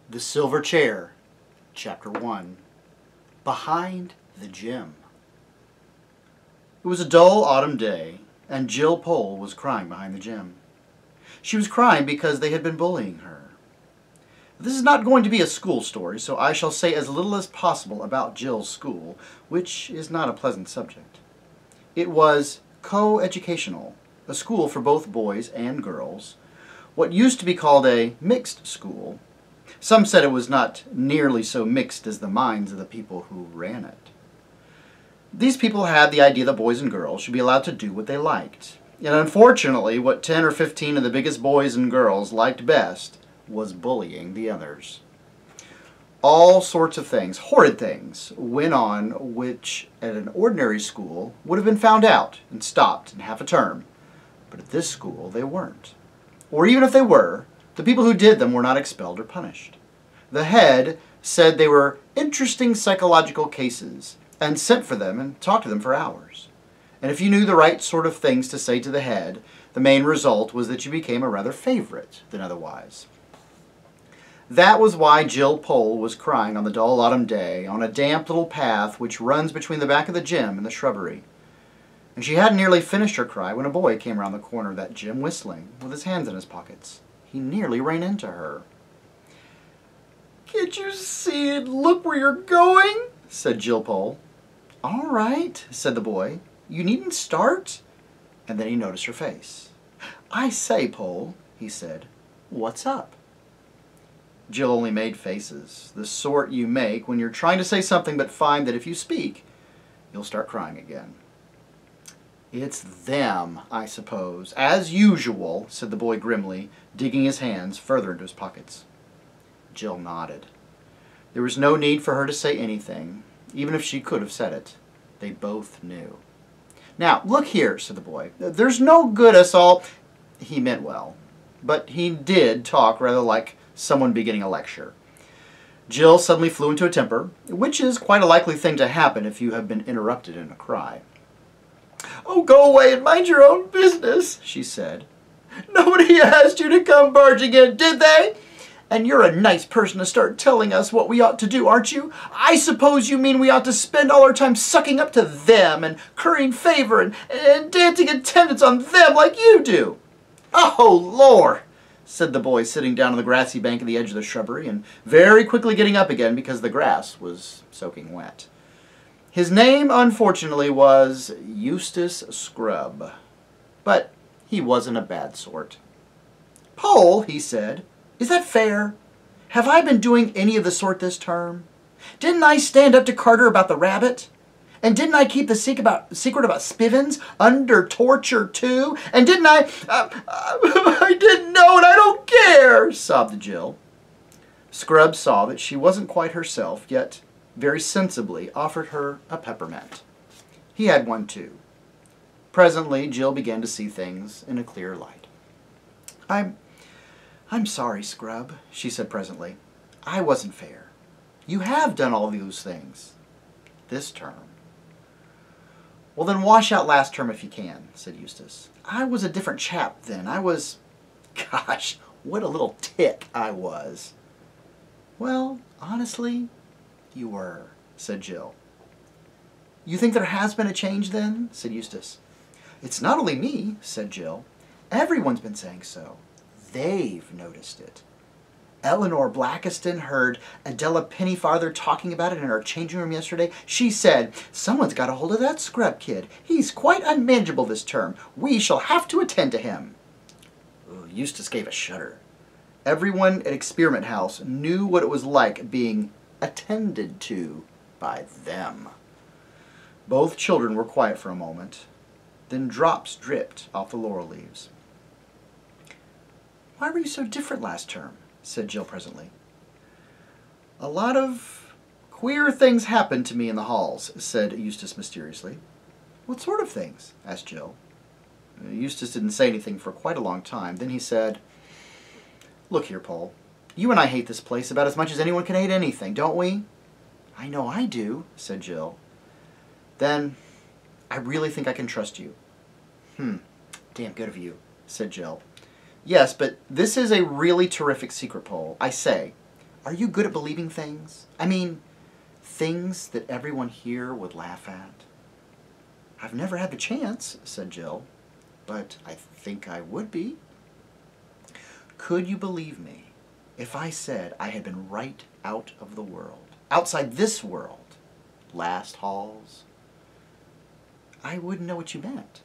The Silver Chair, Chapter 1, Behind the Gym. It was a dull autumn day, and Jill Pole was crying behind the gym. She was crying because they had been bullying her. This is not going to be a school story, so I shall say as little as possible about Jill's school, which is not a pleasant subject. It was co-educational, a school for both boys and girls, what used to be called a mixed school. Some said it was not nearly so mixed as the minds of the people who ran it. These people had the idea that boys and girls should be allowed to do what they liked. And unfortunately, what 10 or 15 of the biggest boys and girls liked best was bullying the others. All sorts of things, horrid things, went on which at an ordinary school would have been found out and stopped in half a term. But at this school, they weren't. Or even if they were, the people who did them were not expelled or punished. The head said they were interesting psychological cases and sent for them and talked to them for hours. And if you knew the right sort of things to say to the head, the main result was that you became a rather favorite than otherwise. That was why Jill Pole was crying on the dull autumn day on a damp little path which runs between the back of the gym and the shrubbery. And she hadn't nearly finished her cry when a boy came around the corner of that gym whistling, with his hands in his pockets. He nearly ran into her. "Can't you see and look where you're going?" said Jill Pole. "All right," said the boy. "You needn't start." And then he noticed her face. "I say, Pole," he said, "what's up?" Jill only made faces, the sort you make when you're trying to say something but find that if you speak, you'll start crying again. "It's them, I suppose, as usual," said the boy grimly, digging his hands further into his pockets. Jill nodded. There was no need for her to say anything, even if she could have said it. They both knew. "Now, look here," said the boy. "There's no good us all—" He meant well, but he did talk rather like someone beginning a lecture. Jill suddenly flew into a temper, which is quite a likely thing to happen if you have been interrupted in a cry. "Oh, go away and mind your own business," she said. "Nobody asked you to come barging in, did they? And you're a nice person to start telling us what we ought to do, aren't you? I suppose you mean we ought to spend all our time sucking up to them and currying favor and dancing attendance on them like you do." "Oh, Lord," said the boy, sitting down on the grassy bank at the edge of the shrubbery and very quickly getting up again because the grass was soaking wet. His name, unfortunately, was Eustace Scrubb, but he wasn't a bad sort. "Pole," he said, "is that fair? Have I been doing any of the sort this term? Didn't I stand up to Carter about the rabbit? And didn't I keep the secret about Spivens under torture, too? And didn't I didn't know and I don't care," sobbed Jill. Scrubb saw that she wasn't quite herself, yet very sensibly offered her a peppermint. He had one, too. Presently, Jill began to see things in a clearer light. I'm sorry, Scrubb," she said presently. "I wasn't fair. You have done all those things. This term." "Well, then wash out last term if you can," said Eustace. "I was a different chap then. I was... Gosh, what a little tick I was." "Well, honestly, you were," said Jill. "You think there has been a change then?" said Eustace. "It's not only me," said Jill. "Everyone's been saying so. They've noticed it. Eleanor Blackiston heard Adela Pennyfather talking about it in our changing room yesterday. She said, 'Someone's got a hold of that Scrubb kid. He's quite unmanageable this term. We shall have to attend to him.'" Eustace gave a shudder. Everyone at Experiment House knew what it was like being attended to by them. Both children were quiet for a moment. Then drops dripped off the laurel leaves. "Why were you so different last term?" said Jill presently. "A lot of queer things happened to me in the halls," said Eustace mysteriously. "What sort of things?" asked Jill. Eustace didn't say anything for quite a long time. Then he said, "Look here, Pole. You and I hate this place about as much as anyone can hate anything, don't we?" "I know I do," said Jill. "Then I really think I can trust you." Damn good of you," said Jill. "Yes, but this is a really terrific secret, Pole. I say, Are you good at believing things? I mean, things that everyone here would laugh at? I've never had the chance, said Jill, but I think I would be. Could you believe me if I said I had been right out of the world, outside this world, last halls? I wouldn't know what you meant.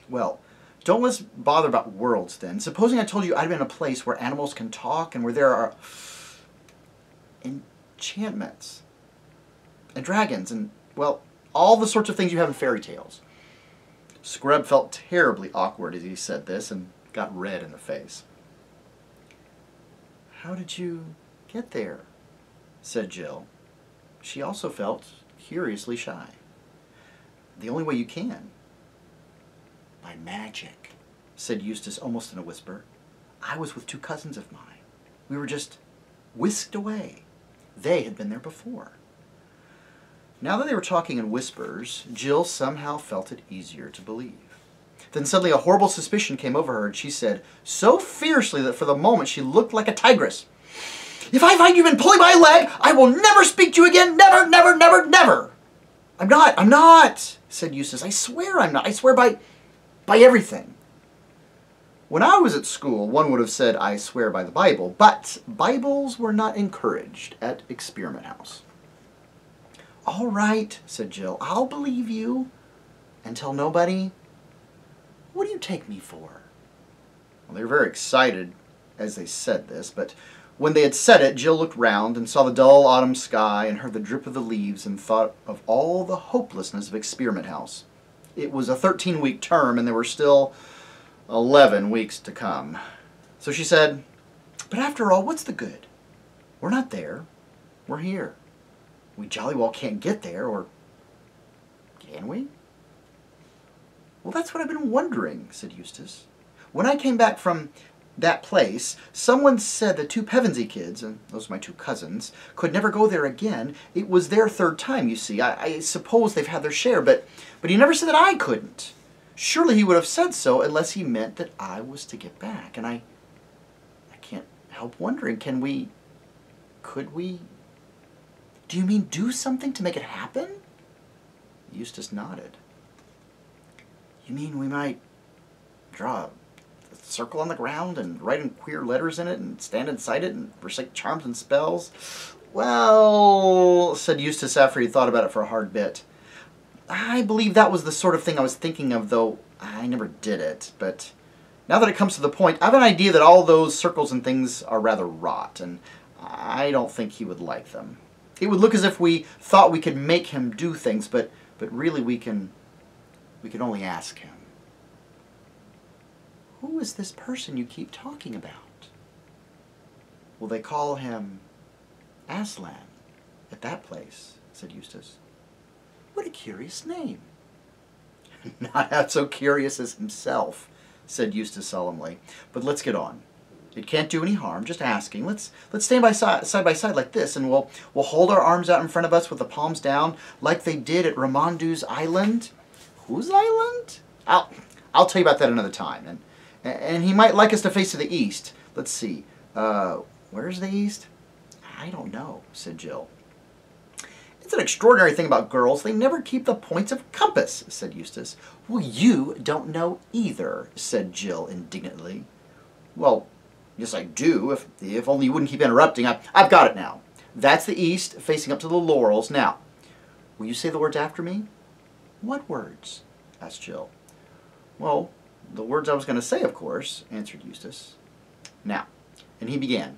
Well, don't let's bother about worlds then. Supposing I told you I'd been in a place where animals can talk and where there are enchantments and dragons and, well, all the sorts of things you have in fairy tales. Scrub felt terribly awkward as he said this and got red in the face. How did you get there? Said Jill. She also felt curiously shy. The only way you can. By magic, said Eustace almost in a whisper. I was with two cousins of mine. We were just whisked away. They had been there before. Now that they were talking in whispers, Jill somehow felt it easier to believe. Then suddenly a horrible suspicion came over her, and she said, so fiercely that for the moment she looked like a tigress, if I find you've been pulling my leg, I will never speak to you again. Never, never, never, never. I'm not, said Eustace. I swear I'm not. I swear by everything. When I was at school, one would have said, I swear by the Bible, but Bibles were not encouraged at Experiment House. All right, said Jill, I'll believe you and tell nobody. What do you take me for? Well, they were very excited as they said this, but when they had said it, Jill looked round and saw the dull autumn sky and heard the drip of the leaves and thought of all the hopelessness of Experiment House. It was a 13-week term and there were still 11 weeks to come. So she said, but after all, what's the good? We're not there. We're here. We jolly well can't get there, or can we? Well, that's what I've been wondering, said Eustace. When I came back from that place, someone said the two Pevensey kids, and those are my two cousins, could never go there again. It was their third time, you see. I suppose they've had their share, but he never said that I couldn't. Surely he would have said so unless he meant that I was to get back. And I can't help wondering, could we... Do you mean do something to make it happen? Eustace nodded. You mean we might draw a circle on the ground and write in queer letters in it and stand inside it and recite charms and spells? Well, said Eustace after he thought about it for a hard bit, I believe that was the sort of thing I was thinking of, though I never did it. But now that it comes to the point, I have an idea that all those circles and things are rather rot, and I don't think he would like them. It would look as if we thought we could make him do things, but really we can only ask him. Who is this person you keep talking about? Well, they call him Aslan at that place, said Eustace. What a curious name. Not half so curious as himself, said Eustace solemnly. But let's get on. It can't do any harm, just asking. Let's stand side by side like this, and we'll hold our arms out in front of us with the palms down, like they did at Ramondu's Island. Whose island? I'll tell you about that another time. And he might like us to face to the east. Let's see. Where's the east? I don't know, said Jill. It's an extraordinary thing about girls. They never keep the points of compass, said Eustace. Well, you don't know either, said Jill indignantly. Well, yes, I do. If only you wouldn't keep interrupting. I've got it now. That's the east, facing up to the laurels. Now, will you say the words after me? What words? Asked Jill. Well, the words I was going to say, of course, answered Eustace. Now, and he began.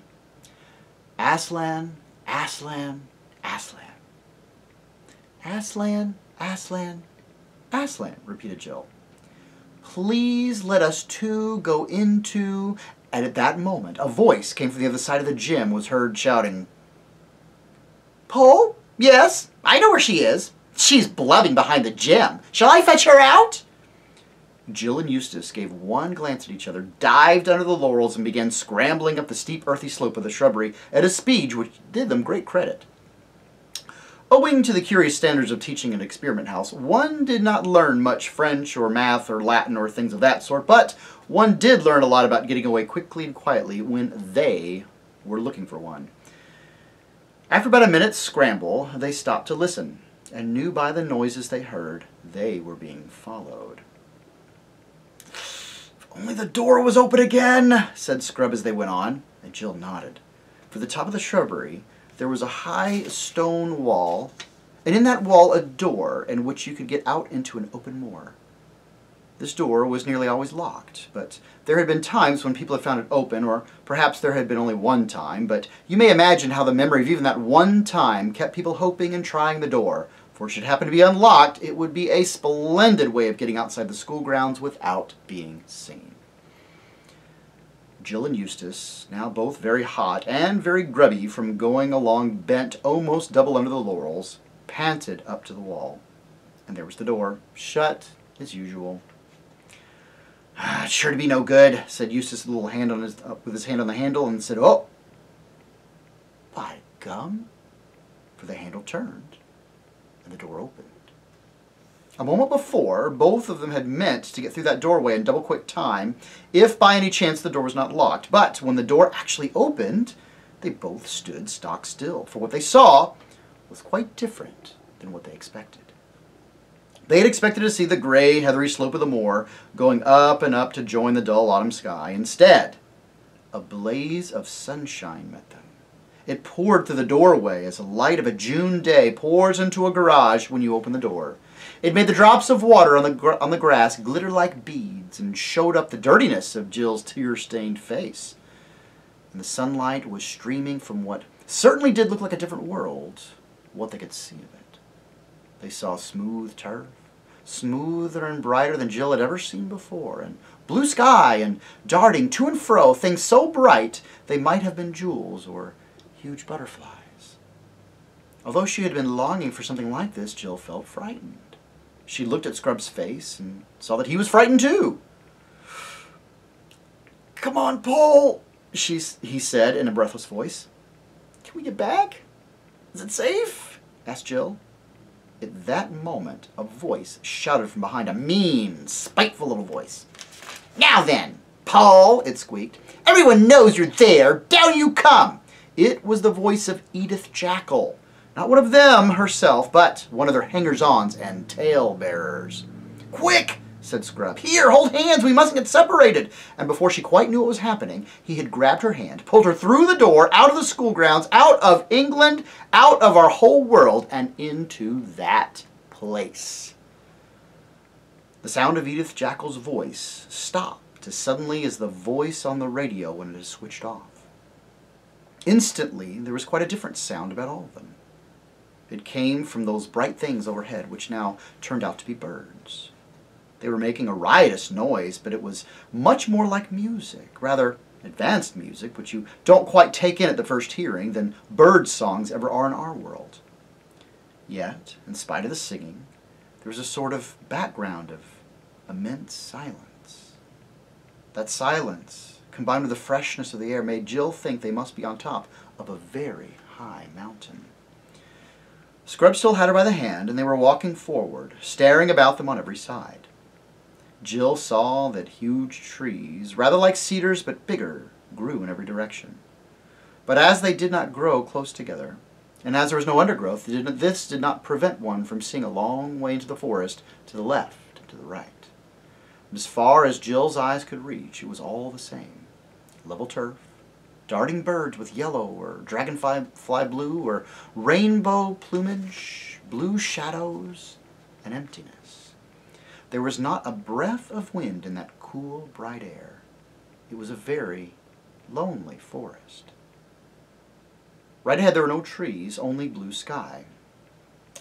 Aslan, Aslan, Aslan. Aslan, Aslan, Aslan, repeated Jill. Please let us two go into... And at that moment, a voice came from the other side of the gym, was heard shouting, Pole? Yes, I know where she is. She's blubbing behind the gym. Shall I fetch her out? Jill and Eustace gave one glance at each other, dived under the laurels, and began scrambling up the steep earthy slope of the shrubbery at a speed which did them great credit. Owing to the curious standards of teaching at Experiment House, one did not learn much French or math or Latin or things of that sort, but one did learn a lot about getting away quickly and quietly when they were looking for one. After about a minute's scramble, they stopped to listen, and knew by the noises they heard they were being followed. "If only the door was open again," said Scrub as they went on, and Jill nodded. For the top of the shrubbery, there was a high stone wall, and in that wall a door in which you could get out into an open moor. This door was nearly always locked, but there had been times when people had found it open, or perhaps there had been only one time, but you may imagine how the memory of even that one time kept people hoping and trying the door, for should it happen to be unlocked, it would be a splendid way of getting outside the school grounds without being seen. Jill and Eustace, now both very hot and very grubby from going along bent almost double under the laurels, panted up to the wall. And there was the door, shut as usual. "It's sure to be no good," said Eustace with his hand on the handle, and said, "Oh, by gum," for the handle turned, and the door opened. A moment before, both of them had meant to get through that doorway in double-quick time, if by any chance the door was not locked. But when the door actually opened, they both stood stock still, for what they saw was quite different than what they expected. They had expected to see the gray, heathery slope of the moor going up and up to join the dull autumn sky. Instead, a blaze of sunshine met them. It poured through the doorway as the light of a June day pours into a garage when you open the door. It made the drops of water on the grass glitter like beads and showed up the dirtiness of Jill's tear-stained face. And the sunlight was streaming from what certainly did look like a different world, what they could see of it. They saw smooth turf, smoother and brighter than Jill had ever seen before, and blue sky, and darting to and fro, things so bright they might have been jewels or huge butterflies. Although she had been longing for something like this, Jill felt frightened. She looked at Scrub's face and saw that he was frightened too. "Come on, Paul," he said in a breathless voice. "Can we get back? Is it safe?" asked Jill. At that moment, a voice shouted from behind, a mean, spiteful little voice. "Now then, Paul," it squeaked, "everyone knows you're there. Down you come." It was the voice of Edith Jackal. Not one of them herself, but one of their hangers-ons and tale-bearers. "Quick," said Scrub. "Here, hold hands. We mustn't get separated." And before she quite knew what was happening, he had grabbed her hand, pulled her through the door, out of the school grounds, out of England, out of our whole world, and into that place. The sound of Edith Jackal's voice stopped as suddenly as the voice on the radio when it is switched off. Instantly, there was quite a different sound about all of them. It came from those bright things overhead, which now turned out to be birds. They were making a riotous noise, but it was much more like music, rather advanced music, which you don't quite take in at the first hearing, than bird songs ever are in our world. Yet, in spite of the singing, there was a sort of background of immense silence. That silence, combined with the freshness of the air, made Jill think they must be on top of a very high mountain. Scrub still had her by the hand, and they were walking forward, staring about them on every side. Jill saw that huge trees, rather like cedars but bigger, grew in every direction. But as they did not grow close together, and as there was no undergrowth, this did not prevent one from seeing a long way into the forest to the left and to the right. As far as Jill's eyes could reach, it was all the same. Level turf, darting birds with yellow or dragonfly blue or rainbow plumage, blue shadows, and emptiness. There was not a breath of wind in that cool, bright air. It was a very lonely forest. Right ahead there were no trees, only blue sky.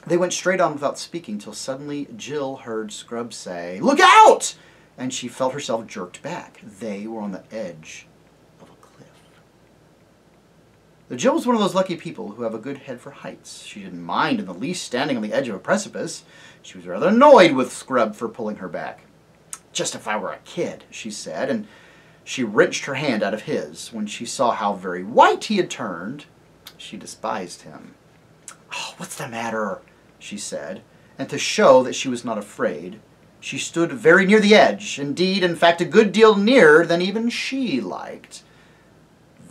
They went straight on without speaking till suddenly Jill heard Scrub say, "Look out!" And she felt herself jerked back. They were on the edge of a cliff. Jill was one of those lucky people who have a good head for heights. She didn't mind in the least standing on the edge of a precipice. She was rather annoyed with Scrub for pulling her back. "Just if I were a kid," she said, and she wrenched her hand out of his. When she saw how very white he had turned, she despised him. "Oh, what's the matter?" she said, and to show that she was not afraid, she stood very near the edge, indeed, in fact, a good deal nearer than even she liked.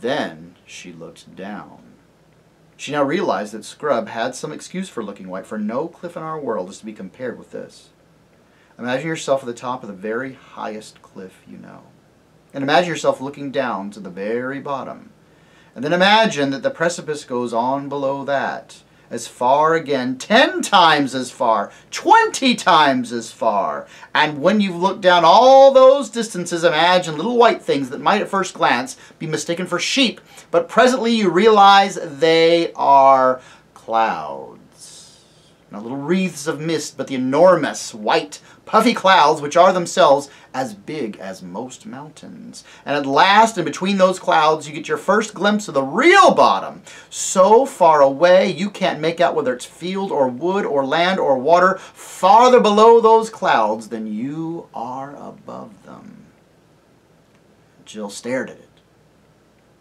Then she looked down. She now realized that Scrub had some excuse for looking white, for no cliff in our world is to be compared with this. Imagine yourself at the top of the very highest cliff you know. And imagine yourself looking down to the very bottom. And then imagine that the precipice goes on below that, as far again, 10 times as far, 20 times as far. And when you've looked down all those distances, imagine little white things that might at first glance be mistaken for sheep, but presently you realize they are clouds. Not little wreaths of mist, but the enormous white puffy clouds, which are themselves as big as most mountains. And at last, in between those clouds, you get your first glimpse of the real bottom. So far away, you can't make out whether it's field or wood or land or water, farther below those clouds than you are above them. Jill stared at it.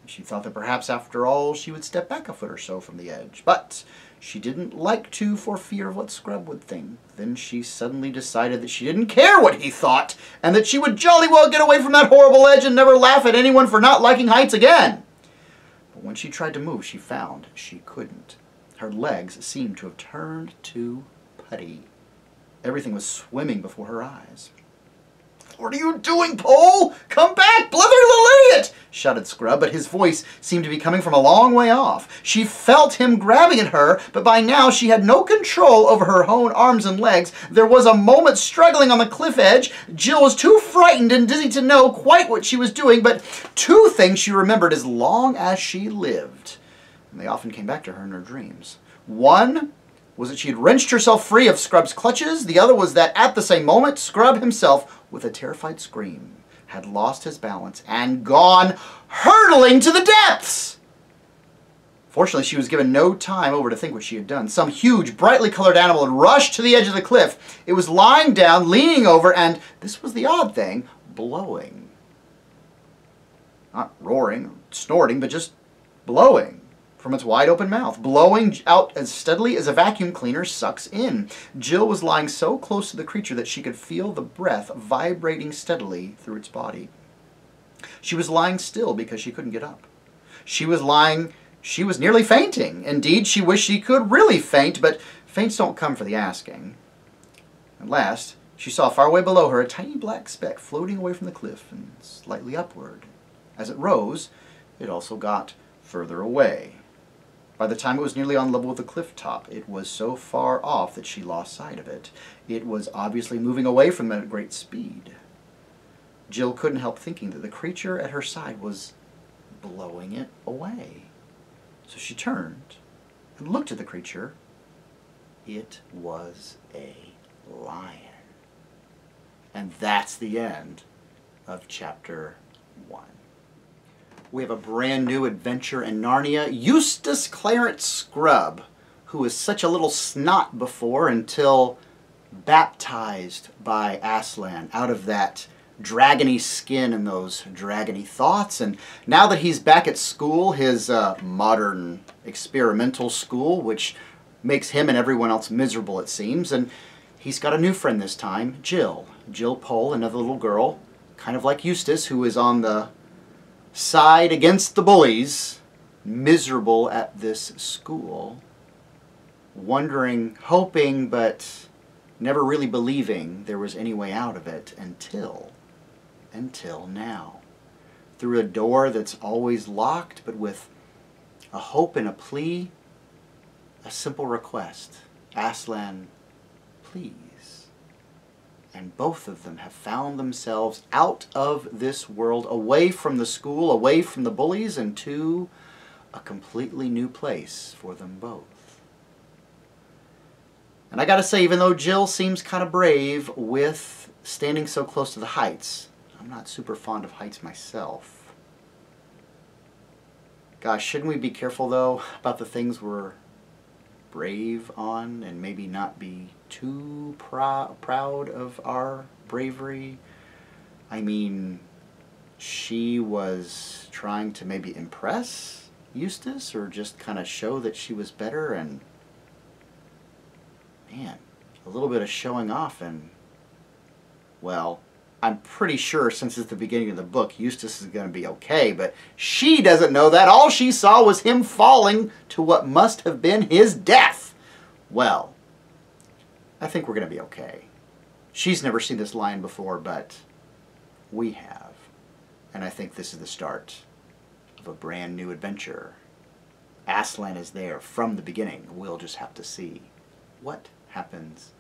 She thought that perhaps after all she would step back a foot or so from the edge, but she didn't like to for fear of what Scrub would think. Then she suddenly decided that she didn't care what he thought, and that she would jolly well get away from that horrible edge and never laugh at anyone for not liking heights again. But when she tried to move, she found she couldn't. Her legs seemed to have turned to putty. Everything was swimming before her eyes. "What are you doing, Pole? Come back, blithering little idiot!" shouted Scrub, but his voice seemed to be coming from a long way off. She felt him grabbing at her, but by now she had no control over her own arms and legs. There was a moment struggling on the cliff edge. Jill was too frightened and dizzy to know quite what she was doing, but two things she remembered as long as she lived, and they often came back to her in her dreams. One was that she had wrenched herself free of Scrub's clutches. The other was that at the same moment, Scrub himself, with a terrified scream, had lost his balance and gone hurtling to the depths. Fortunately, she was given no time over to think what she had done. Some huge, brightly colored animal had rushed to the edge of the cliff. It was lying down, leaning over, and, this was the odd thing, blowing. Not roaring, or snorting, but just blowing from its wide-open mouth, blowing out as steadily as a vacuum cleaner sucks in. Jill was lying so close to the creature that she could feel the breath vibrating steadily through its body. She was lying still because she couldn't get up. She was nearly fainting. Indeed, she wished she could really faint, but faints don't come for the asking. At last, she saw far away below her a tiny black speck floating away from the cliff and slightly upward. As it rose, it also got further away. By the time it was nearly on level with the cliff top, it was so far off that she lost sight of it. It was obviously moving away from them at great speed. Jill couldn't help thinking that the creature at her side was blowing it away. So she turned and looked at the creature. It was a lion. And that's the end of Chapter 1. We have a brand new adventure in Narnia. Eustace Clarence Scrub, who was such a little snot before until baptized by Aslan out of that dragony skin and those dragony thoughts. And now that he's back at school, his modern experimental school, which makes him and everyone else miserable, it seems, and he's got a new friend this time, Jill. Jill Pole, another little girl, kind of like Eustace, who is on the side against the bullies, miserable at this school, wondering, hoping, but never really believing there was any way out of it until now. Through a door that's always locked, but with a hope and a plea, a simple request. Aslan, please. And both of them have found themselves out of this world, away from the school, away from the bullies, and to a completely new place for them both. And I gotta say, even though Jill seems kind of brave with standing so close to the heights, I'm not super fond of heights myself. Gosh, shouldn't we be careful, though, about the things we're brave on, and maybe not be too proud of our bravery? I mean, she was trying to maybe impress Eustace, or just kind of show that she was better, and man, a little bit of showing off, and well, I'm pretty sure since it's the beginning of the book, Eustace is going to be okay, but she doesn't know that. All she saw was him falling to what must have been his death. Well, I think we're going to be okay. She's never seen this lion before, but we have. And I think this is the start of a brand new adventure. Aslan is there from the beginning. We'll just have to see what happens